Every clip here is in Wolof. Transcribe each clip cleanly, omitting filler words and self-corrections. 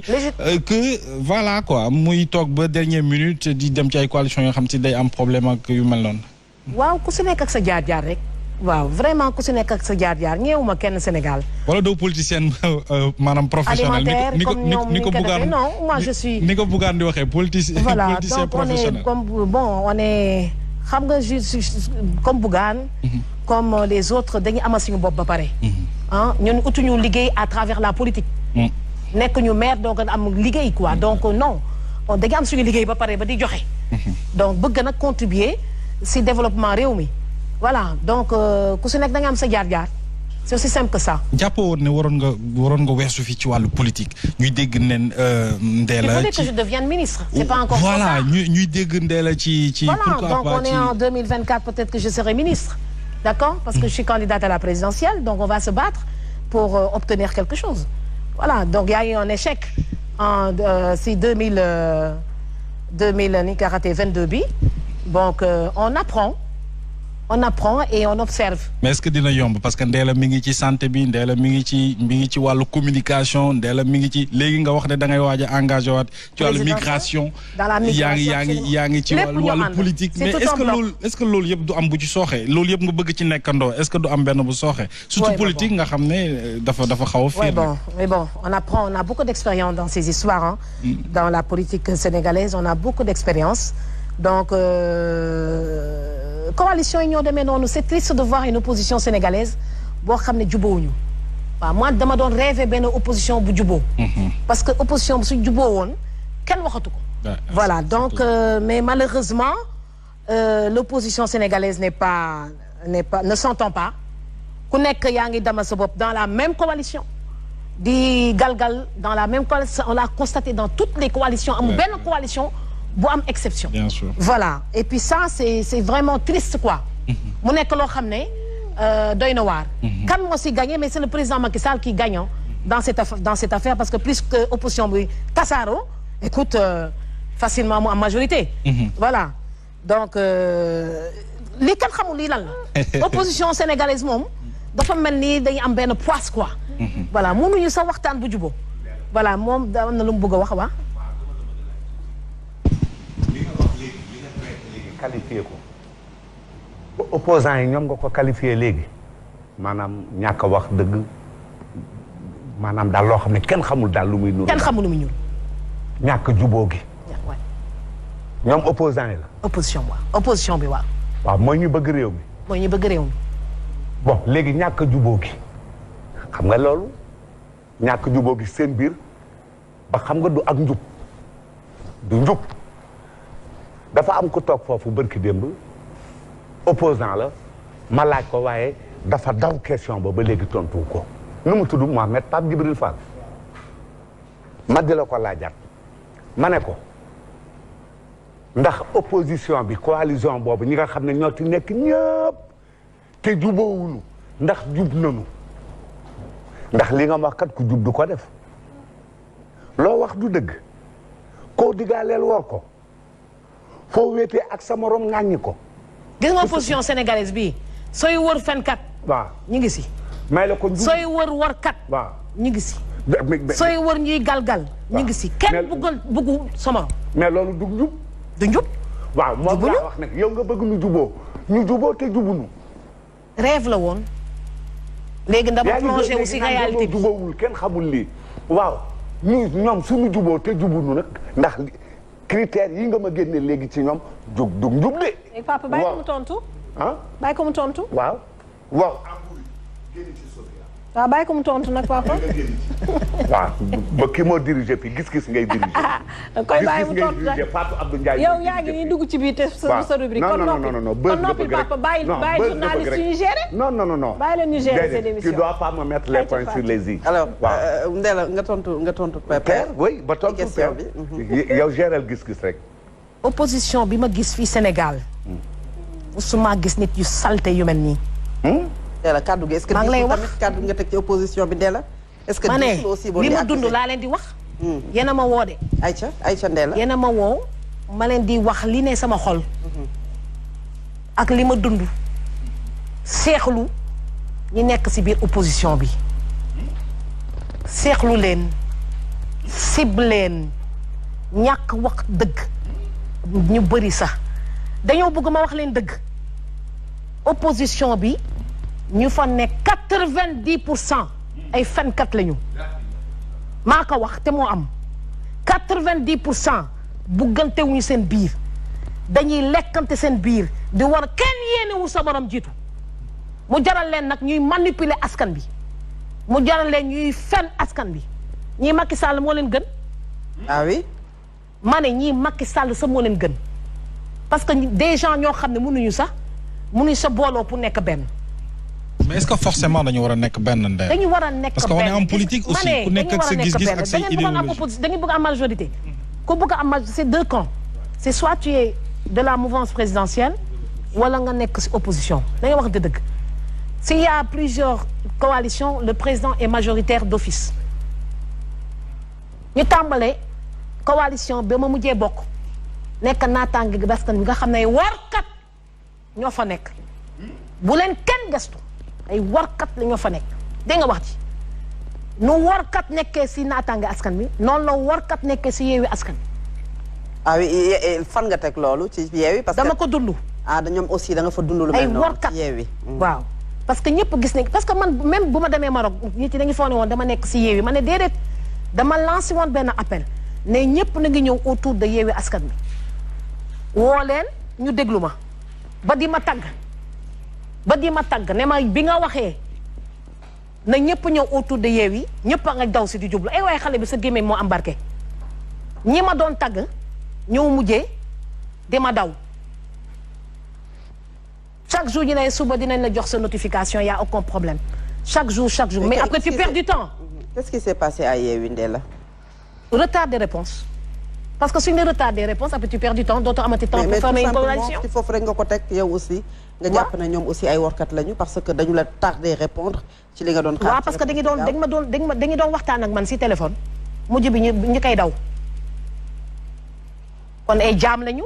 que voilà quoi muy toog ba dernière minute di dem ci ay coalition yoo xam si day am problème ak yu mel noonu. waaw ku si nekk ak sa jaar-jaar rek. waaw vraiment ku si nekk ak sa jaar-jaar ñeewuma kenn Sénégal. wala doo politicienne maanaam professionnel. alimentaire comme ñoom ni ko defee non moi je suis. ni ko Bougane di waxee politicien professionnel. comme bon on est xam nga comme Bougane. comme les autres dañuy amal suñu bopp ba pare. ah ñun utuñu liggéey à travers la politique. nekk ñu maire donc am liggéey quoi donc non dañu am suñu liggéey ba pare ba di joxe. donc bëgg nag contribuer si développement réew mi. voilà donc ku si nekk da nga am sa jaar-jaar c'est aussi simple que ça. jàppoo woon ne waroon nga weesu fii ci wàllu politique ñuy dégg ne Ndella. il faut que je devienne ministre. c'est pas encore voilà ñuy dégg Ndella ci. voilà donc on est en 2024 peut-être que je serai ministre. d'accord parce que je suis candidate à la présidentielle donc on va se battre pour obtenir quelque chose. voilà donc il y a eu un échec en si 2000 ni ka raté 22 bi donc on apprend et on observe. mais est-ce que dina yomb parce que Ndella mi ngi ci santé bi Ndella mi ngi ci wàllu communication Ndella mi ngi ci léegi nga wax ne da ngay waaj a engagé waat ci wàllu migration. dans la migration yaa ngi ci wàllu politique. mais est-ce que loolu yëpp du am bu ci sooxee loolu yëpp nga bëgg ci nekkandoo est-ce que du am benn bu sooxee. surtout politique nga xam ne dafa xaw a fiir. mais bon on a beaucoup d'expérience dans ces histoires hein. Dans la politique sénégalaise on a beaucoup d'expérience donc. coalition yi ñoo demee noonu c'est triste de voir une opposition sénégalaise boo xam ne jubóowuñu waaw moi dama doon rêver benn opposition bu jubóo. parce que opposition bu su jubóo woon kenn waxatu ko. voilà donc mais malheureusement l'opposition sénégalaise ne s'entend pas ku nekk yaa ngi demal sa bopp dans la même coalition di galgal dans la même coalition on l'a constaté dans toutes les coalitions amul benn coalition bu am exception. Bien sûr. Voilà et puis ça c'est vraiment triste quoi. mu nekk loo xam ne doy na waar. kan moo si gagné mais c'est le président Macky Sall qui gagne dans cette affaire parce que plus que opposition bi tasaaro écoute facilement mu am majorité. Voilà donc lii kan xamul lii lan la. opposition sénégalaise moom dafa mel ni dañuy am benn poids quoi. voilà mënuñu sa waxtaan bu jubóo. voilà moom da am na lu mu bëgg a wax waa. qualifié ko opposants yi ñoom nga ko qualifié léegi maanaam ñàkk a wax dëgg maanaam daal loo xam ne kenn xamul daal lu muy nuru. kenn xamul lu muy nuru. ñàkk jubóo gi. ñoom opposants yi la. opposition bi waaw. waaw mooy ñu bëgg réew mi. mooy ñu bëgg réew mi. bon léegi ñàkk jubóo gi xam nga loolu ñàkk jubóo gi seen biir ba xam nga du ak njub du njub. dafa am ku toog foofu bërki démb opposant la ma laaj ko waaye dafa daw question ba léegi tontu ko nu mu tudd Mohamed Pape Djibril Fall ma di la ko laajaat ma ne ko ndax opposition bi coalition boobu ñi nga xam ne ñoo ci nekk ñëpp te jubóowuñu ndax jub nañu ndax li nga wax kat ku jub du ko def loo wax du dëgg koo digaaleel wor ko foo wéetee ak sa morom ŋàññi ko. gis nga opposition sénégalaise bi sooy wër fenkat. waaw ñu ngi si. may la ko sooy wër warkat. waaw ñu ngi si. sooy wër ñuy galgal. ñu ngi si kenn bëggu sa morom. mais loolu du njub. du njub. waaw moom laa wax nag yow nga bëgg ñu juboo te jubunu. rêve la woon. léegi dama plongé wu si réalité bi juboowul kenn xamul lii. waaw ñoom suñu juboo te jubunu nag ndax. critères yi nga ma génne léegi ci ñoom dug njub de. léegi papa bàyyi ko mu tontu. ah bàyyi ko mu tontu. waaw. waaw bàyyi ko mu tontu nag papa. waaw ba ki moo dirigé fi gis-gis ngay dirigé. koy bàyyi mu tontu nag Fatou Abdou Ndiaye. yow yaa ngi nii dugg ci biir te sa rubrique. non kon noppi papa bàyyi journaliste yi ñu géré. non. bàyyi leen ñu gérer seen émission. tu dois pas me mettre les points sur les i. alors Ndella nga tontu père. oui ba tontu père bi. yow géral gis-gis rek. opposition bi ma gis fii Sénégal. musuma gis nit yu salte yu mel nii. Ndella kaddu gi est-ce que tamit kaddu nga teg ci opposition bi Ndella. est-ce que disul aussi boo li ma dund laa leen di wax. yéen a ma woo de. Aïcha Ndella. yéen a ma woo ma leen di wax li ne sama xol. ak li ma dund. seexlu ñi nekk ci biir opposition bi. seexlu leen sibleen ñàkk wax dëgg ñu bëri sax dañoo bëgg ma wax leen dëgg opposition bi ñu fa nekk 90% ay fenkat lañu maa ko wax te moo am 90% buggante wuñu seen biir dañuy lekkante seen biir di war kenn yéenewul sa morom jiitu mu jaral leen nag ñuy manipuler askan bi mu jaral leen ñuy fen askan bi ñii Macky Sall moo leen gën. ah oui. ma ne ñii Macky Sall sa moo leen gën parce que des gens ñoo xam ne mënuñu sa booloo pour nekk benn. mais est-ce que forcément dañu war a nekk benn ndey. dañu war a nekk benn parce que on est en politique aussi ku nekk ak sa gis-gis ak say idéologie. dañu bëgg am majorité. ku bëgg am majorité c'est deux camps. c'est soit tu es de la mouvance présidentielle wala nga nekk ci opposition dañuy wax dëgg. s'il y a plusieurs coalitions le président est majoritaire d'office. ñu tàmbalee coalition ba ma mujjee bokk nekk naataange gi baskan bi nga xam ne ay warkat ñoo fa nekk bu leen kenn gestu ay warkat la ñoo fa nekk dégg nga wax ci nu warkat nekkee si naataange askan bi noonu la warkat nekkee si yeewi askan bi. ah oui fan nga teg loolu ci yeewi. parce que dama ko dund. ah ñoom aussi da nga fa dund lu mel noonu. ay warkat yeewi. waaw parce que ñëpp gis nañ parce que man même bu ma demee Maroc nit ñi dañu foog ne woon dama nekk si yeewi ma ne déedéet dama lancé woon benn appel ne ñëpp na ngi ñëw autour de yeewi askan bi woo leen ñu déglu ma ba di ma tagg ne ma bi nga waxee na ñëpp ñëw autour de yeewi ñëpp a nga daw si di jublu ay waaye xale bi sa gémmiñ moo embarqué ñi ma doon tagg ñëw mujjee di ma daw chaque jour ñu ne suba dinañ la jox sa notification y a aucun problème chaque jour mais après tu perds du temps. Qu'est-ce qui s'est passé à Yewwi Ndella? Retard des réponses parce que suñu retard des réponses après tu perds du temps dootoo amati temps pour former une coalition. mais foofu rek nga ko teg yow aussi. nga jàpp ne ñoom aussi ay warkat lañu parce que dañu la tardé répondre ci li nga doon. xaar parce que dañu doon waxtaan ak man si téléphone mujj bi ñu koy daw kon ay jaam lañu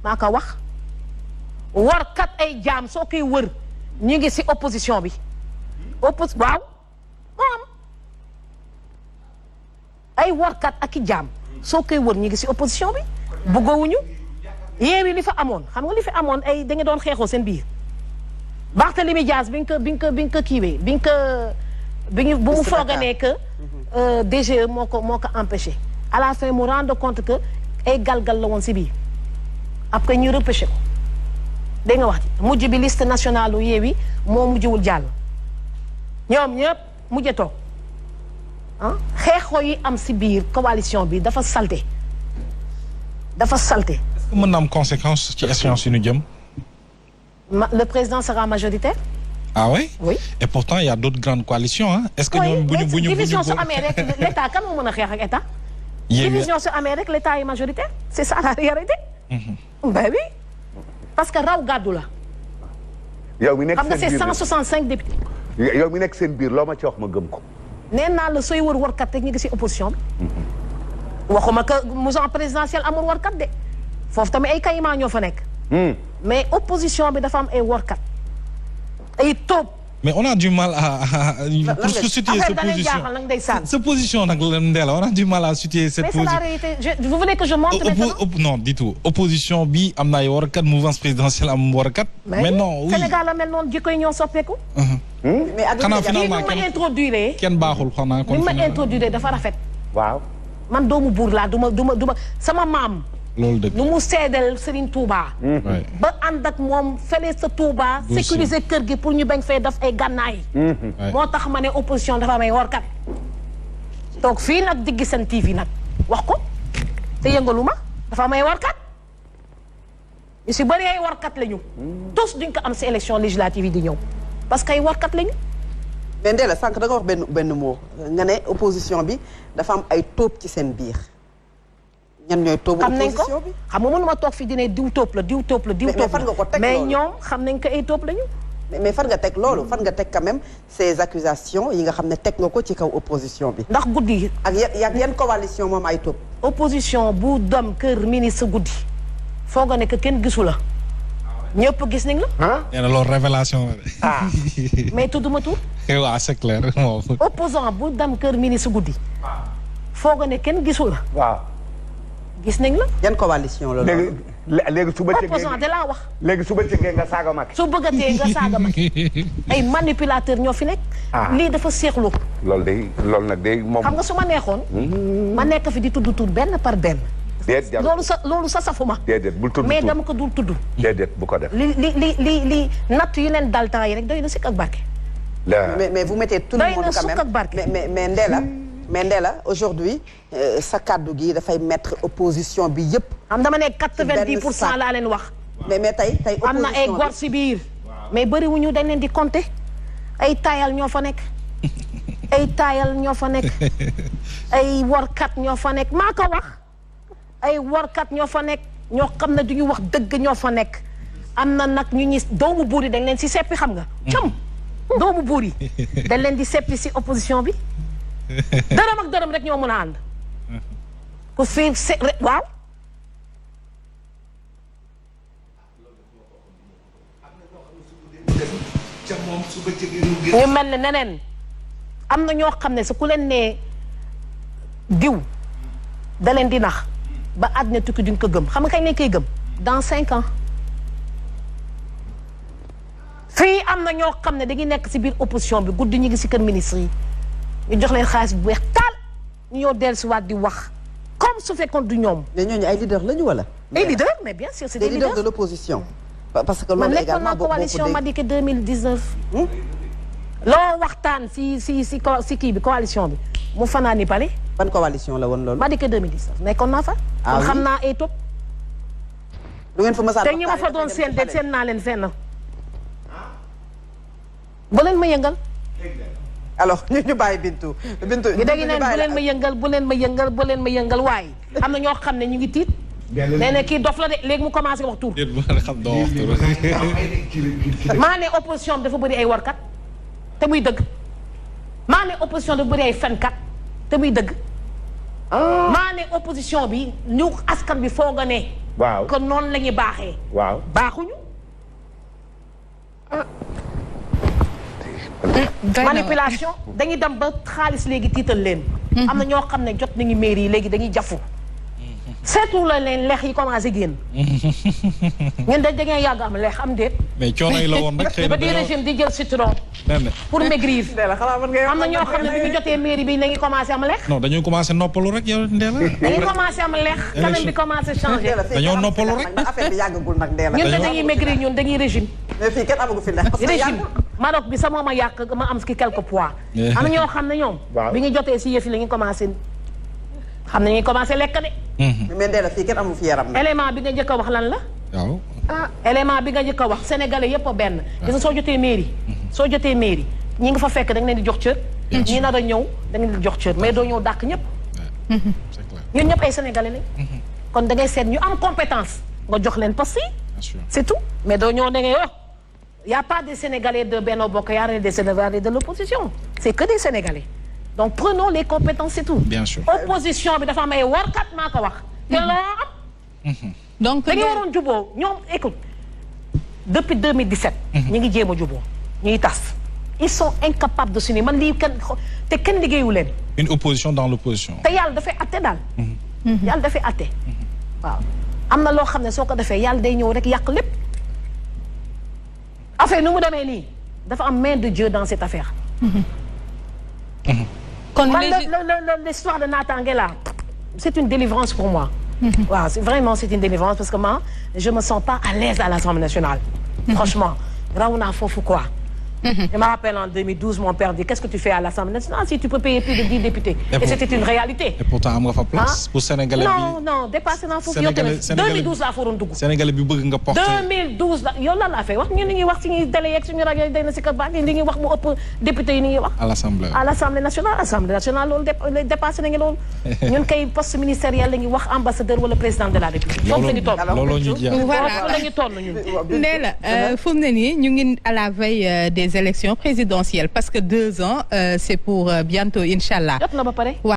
maa ko wax warkat ay jaam soo koy wër ñu ngi si opposition bi waaw moom ay warkat ak i jaam soo koy wër ñu ngi si opposition bi bëggoowuñu yeewi li fa amoon xam nga li fi amoon ay da nga doon xeexoo seen biir Barthélémy Dias bi nga ko kiiwee bu mu fooganee que DGE moo ko empêché à la fin mu rendre compte que ay galgal la woon si biir après ñu repêché ko dégg nga wax ci mujj bi liste nationale u yeewi moo mujjewul jàll ñoom ñëpp mujje toog xeexoo yi am si biir coalition bi dafa salté mën na am conséquence ci échéance yu ñu jëm. Le président sera majoritaire. ah oui. oui et pourtant il y a d'autres grandes coalitions hein. est-ce que ñoom bu ñu division su amee rek l'état kan moo mën a xeex ak état. division su amee rek l'état est majoritaire c'est ça la réalité. ben oui parce que raw gàddu la. yow mi nekk xam nga c'est 165 députés. yow mi nekk seen biir loo ma ci wax ma gëm ko. nee naa la sooy wër warkat rek ñu ngi si opposition bi. waxuma que mouvance présidentielle amul warkat de foofu tamit ay kayima ñoo fa nekk. mais opposition bi dafa am ay warkat ay tóob. mais on a du mal pour situer cette position nag Ndella on a du mal à situer cette position. mais c'est la réalité vous voulez que je montre maintenant. non du tout opposition bi am na ay warkat mouvance présidentielle am warkat. mais non oui Sénégal la mel noonu jikko yi ñoo soppeeku. mais xanaa finalement ma introduire. kenn baaxul xanaa kon. ni ma introduire dafa rafet. waaw. man doomu buur laa duma sama maam. loolu dëgg lu mu seedeel Serigne Touba. ba ànd ak moom fële sa Touba. sécuriser kër gi pour ñu bañ fay def ay gànnaay. moo tax ma ne opposition dafa may warkat. toog fii nag diggi seen TV nag wax ko te yëngalu ma dafa may warkat. ñu si bëri ay warkat lañu. tous duñ ko am si élection législative yi di ñëw parce que ay warkat lañu. mais Ndella sànq da nga wax benn mot nga ne opposition bi dafa am ay tóob ci seen biir. ñan ñooy tóobu opposition bi xam nga mënuma toog fi dine diw tóob la mais fan nga ko teg mais ñoom xam nañ ko ay tóob lañu. mais fan nga teg loolu fan nga teg quand même ces accusations yi nga xam ne teg nga ko ci kaw opposition bi. ndax guddi ak yan coalition moom ay tóob. opposition bu dem kër ministre guddi foog nga ne que kenn gisu la ñëpp gis nañ la. nee na loolu révélation la. mais tudduma tur. waaw c'est clair. opposant bu dem kër ministre guddi. foog ne kenn gisu la. waaw. gis nañ la. yan coalition la loolu. léegi su bëccëgee opposant de laa wax. léegi su bëccëgee nga saaga Macky. su bëggatee nga saaga Macky ay manipulateur ñoo fi nekk. lii dafa seexlu. loolu nag day moom. xam nga su ma neexoon. ma nekk fi di tudd tur benn par benn. déedéet loolu sa safuma. déedéet bul tudd mais dama ko dul tudd. déedéet bu ko def. li natt yu leen dal temps yi rek doy na sikk ak barke. mais vous mettez tout le monde quand même doy na sukk ak barke. mais Ndella aujourd'hui sa kaddu gi dafay mettre opposition bi yëpp. am dama ne 90% laa leen wax. mais tey opposition am na ay gor si biir. mais bëriwuñu dañ leen di compter. ay taayal ñoo fa nekk. ay taayal ñoo fa nekk. ay warkat ñoo fa nekk maa ko wax. ay warkat ñoo fa nekk ñoo xam ne duñu wax dëgg ñoo fa nekk. am na nag ñu ñi doomu buur yi dañ leen si seppi xam nga. cam doomu buur yi dañ leen di seppi si opposition bi. dërëm ak dërëm rek ñoo mën a ànd. ku fi waaw. ñu mel ne neneen am na ñoo xam ne su ku leen nee diw da leen di nax ba àddina tukki duñ ko gëm xam nga kañ lañ koy gëm dans 5 ans. fii am na ñoo xam ne dañuy nekk si biir opposition bi guddi ñu ngi si kër ministre yi. ñu jox leen xaalis bu weex taal ñu ñëw dellusiwaat di wax comme su fekkoon du ñoom. mais ñooñu ay leaders lañu wala. ay leaders mais bien sûr c'est des leaders de l'opposition. parce que man loolu nekkoon également naa coalition Madické 2019. loo waxtaan si kii bi coalition bi mu fanaani pale. ban coalition la woon loolu. Madické 2019 nekkoon naa fa. ah oui xam naa ay top. lu ngeen fa mës a te ñi ma fa doon seen naa leen fenn. bu leen ma yëngal. alors ñu bàyyi Bintu. gi dégg neen bu leen ma yëngal bu leen ma yëngal waaye am na ñoo xam ne ñu ngi tiit. nee na kii dof la de léegi mu commencé wax tur. maa ne opposition bi dafa bëri ay warkat te muy dëgg. maa ne opposition dafa bëri ay fenkat te muy dëgg. maa ne opposition bi ñu askan bi foog a ne. waaw kon noonu la ñuy baaxee. waaw baaxuñu. manipulation dañuy dem ba xaalis léegi tiital leen. am na ñoo xam ne jot nañu mairie yi léegi dañuy jafu. seetu la leen lex yi commencé génn. ñun dañ ngeen yàgg am lex am déet. mais coono yi la woon rek xëy na ba di régime di jël citron. pour maigrir. am na ñoo xam ne bi ñu jotee mairie bi dañuy commencé am lex. non dañuy commencé noppalu rek yow Ndella. dañuy commencé am lex. kanam bi commencé changé. dañoo noppalu rek. affaire bi yàggagul nag Ndella. ñun dañuy maigrir ñun dañuy régime. mais fii kenn amagu fi lex parce que régime Maroc bi sama ma yàq ma am ki quelques poids. am na ñoo xam ne ñoom. bi ñu jotee si yëf yi la ñu commencé. xam nañuy commencé lekk de. mais Ndella fii kenn amu fi yaram. élément bi nga njëkk a wax lan la. waaw. élément bi nga njëkk a wax sénégalais yëpp a benn. gis nga soo jotee mairie. soo jotee mairie ñi nga fa fekk da nga leen di jox cër. ñi nar a ñëw da nga leen di jox cër mais doo ñëw dàq ñëpp. c'est clair. ñun ñëpp ay sénégalais lañ. kon da ngay seet ñu am compétence nga jox leen poste yi. c'est tout mais doo ñëw da ngay wax. y a pas des sénégalais de Benno Bokk Yaakaar et des sénégalais de l'opposition c'est que des sénégalais. donc prenons les compétences c'est tout. bien sûr opposition bi dafa am ay warkat maa ko wax. te loo am. donc dañu waroon juboo ñoom écoute depuis 2017. ñu ngi jéem a juboo ñuy tas. ils sont incapables de s'unir man lii kenn liggéeyu leen. une opposition dans l'opposition. te yàlla dafay atte daal. yàlla dafay atte. waaw am na loo xam ne soo ko defee yàlla day ñëw rek yàq lépp. affaire nu mu demee nii dafa am main de Dieu dans cette affaire. kon l'histoire de Natangué là c'est une délivrance pour moi. waaw c'est une délivrance parce que moi je me sens pas à l'aise à l'Assemblée nationale. franchement raw naa foofu quoi. Je me rappelle en 2012 mon père dit qu'est-ce que tu fais à l'Assemblée nationale si tu peux payer plus de 10 députés. Et c'était une réalité. Et pourtant am nga fa place. pour Sénégalais bi non dépassé naa foofu yow tamit 2012 laa fa doon dugg. Sénégalais bi bëgg nga porter. 2012 la yow lan laa fay wax ñun li ñuy wax suñuy télé yeeg suñu rajo yi day na si kër baax li ñuy wax mu ëpp député yi ni ñuy wax. à l'Assemblée nationale loolu dépassé nañu loolu. ñun kay poste ministériel la ñuy wax ambassadeur wala président de la République. foofu la ñu toll looloo ñu jeex. foofu la ñu toll ñun. Ndella fu mu ne nii ñu ngi à la veille des élections présidentielles parce que 2 ans c'est pour bientôt inchallah. jot na ba pare.